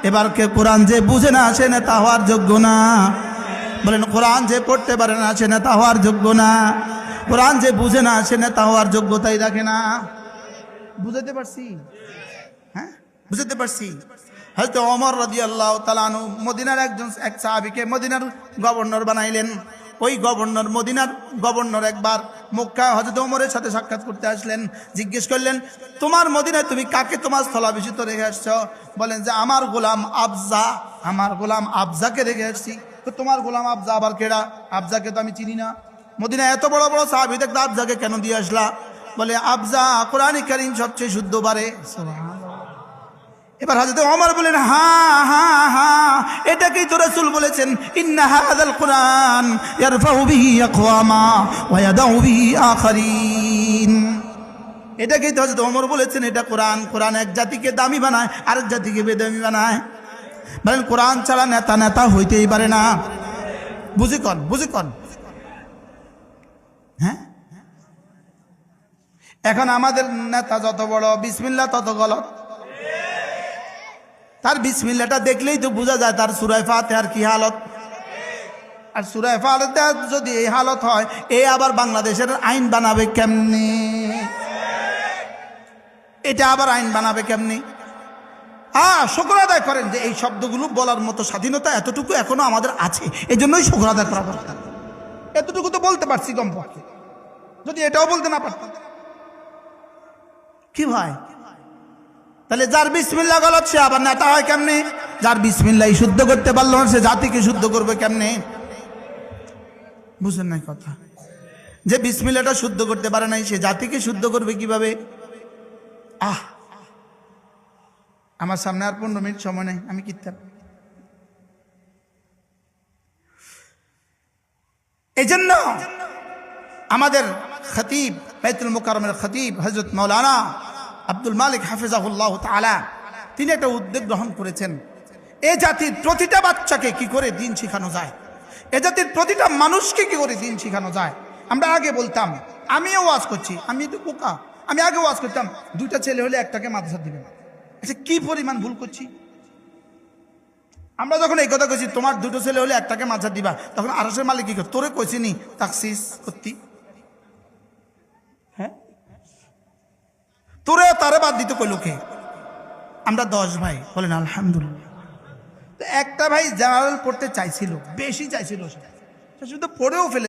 এবার কে কোরআন যে বুঝে না সে নেতা হওয়ার যোগ্য না। বলেন কোরআন যে পড়তে পারে না সে নেতা হওয়ার যোগ্য না। কোরআন যে বুঝে না সে নেতা হওয়ার যোগ্যতাই রাখে না। বুঝাতে পারছি? হ্যাঁ, বুঝাতে পারছি? হযরত ওমর রাদিয়াল্লাহু তাআলা আনহু মদিনার এক সাহাবীকে মদিনার গভর্নর বানাইলেন। ওই গভর্নর মদিনার গভর্নর একবার মক্কা হযরত ওমরের সাথে সাক্ষাৎ করতে আসলেন। জিজ্ঞেস করলেন, তোমার মদিনায় তুমি কাকে তোমার স্থলাভিষিক্ত রেখে আসছো? বলেন যে আমার গোলাম আবজা, আমার গোলাম আবজাকে রেখে আসছি। তো তোমার গোলাম আবজা আবার কেডা? আবজাকে তো আমি চিনি না। মদিনায় এত বড় বড় সাহাবী দেখতে আবজাকে কেন দিয়ে আসলা? বলে আবজা কোরআনে কারীম সবচেয়ে শুদ্ধ পারে। এবার হযরত ওমর বলেন, হ্যাঁ হ্যাঁ হ্যাঁ, এটাকেই তো রাসূল বলেছেন, ইন্না হাযাল কুরআন ইয়ারফাউ বিহি আকওয়ামা ওয়া ইয়াদাউ বিহি আখারিন। এটাকেই তো হযরত ওমর বলেছেন, এটা কোরআন। কোরআন এক জাতিকে দামি বানায়, আরেক জাতিকে বেদামি বানায়। বলেন কোরআন ছাড়া নেতা নেতা হইতেই পারে না। বুঝি কন। হ্যাঁ, এখন আমাদের নেতা যত বড়, বিসমিল্লাহ তত গলত। তার বিসমিল্লাহটা দেখলেই তো বোঝা যায় তার সূরা ফাতিহার কি হালত। আর সূরা ফাতিহা যদি এই হালত হয়, এ আবার বাংলাদেশের আইন বানাবে কেমনি? এটা আবার আইন বানাবে কেমনি? শুকর আদায় করেন যে এই শব্দগুলো বলার মতো স্বাধীনতা এতটুকু এখনো আমাদের আছে। এই জন্যই শুকর আদায় করা দরকার। এতটুকু তো বলতে পারছি কমপক্ষে, যদি এটাও বলতে না পারতাম কি ভাই? তাহলে যার বিসমিল্লাহ গলত সে আবার নেতা হয় কেমনে? যার বিসমিল্লাহ শুদ্ধ করতে পারলো না সে জাতিকে শুদ্ধ করবে কেমনে? বুঝেন নাই কথা? যে বিসমিল্লাহটা শুদ্ধ করতে পারে নাই সে জাতিকে শুদ্ধ করবে কিভাবে? আমার সামনে আর 15 মিনিট সময় নেই, আমি কিতাব। এই জন্য আমাদের খতিব, বাইতুল মুকাররমের খতিব হযরত মাওলানা আব্দুল মালিক হাফিজাহুল্লাহ তাআলা, তিনি একটা উদ্যোগ গ্রহণ করেছেন। এ জাতির প্রতিটা বাচ্চাকে কি করে দিন শেখানো যায়, এ জাতির প্রতিটা মানুষকে কি করে দিন শেখানো যায়। আমরা আগে বলতাম, আমিও ওয়াজ করছি, আমি তো বোকা, আমি আগে ওয়াজ করতাম 2টা ছেলে হলে একটাকে মাদ্রাসা দিবেন। আচ্ছা কি পরিমাণ ভুল করছি আমরা। যখন এই কথা কইছি তোমার 2টো ছেলে হলে একটাকে মাদ্রাসা দিবা, তখন আরশের মালিক কি করে? তোরে কইছি নি তাকসিস করতি? হ্যাঁ, তোরে তারে বাদ দিতে কইল কে? আমরা 10 ভাই, বলেন আলহামদুলিল্লাহ। একটা ভাই জেনারেল পড়তে চাইছিল, বেশি চাইছিল, সে শুধু পড়েও ফেলে।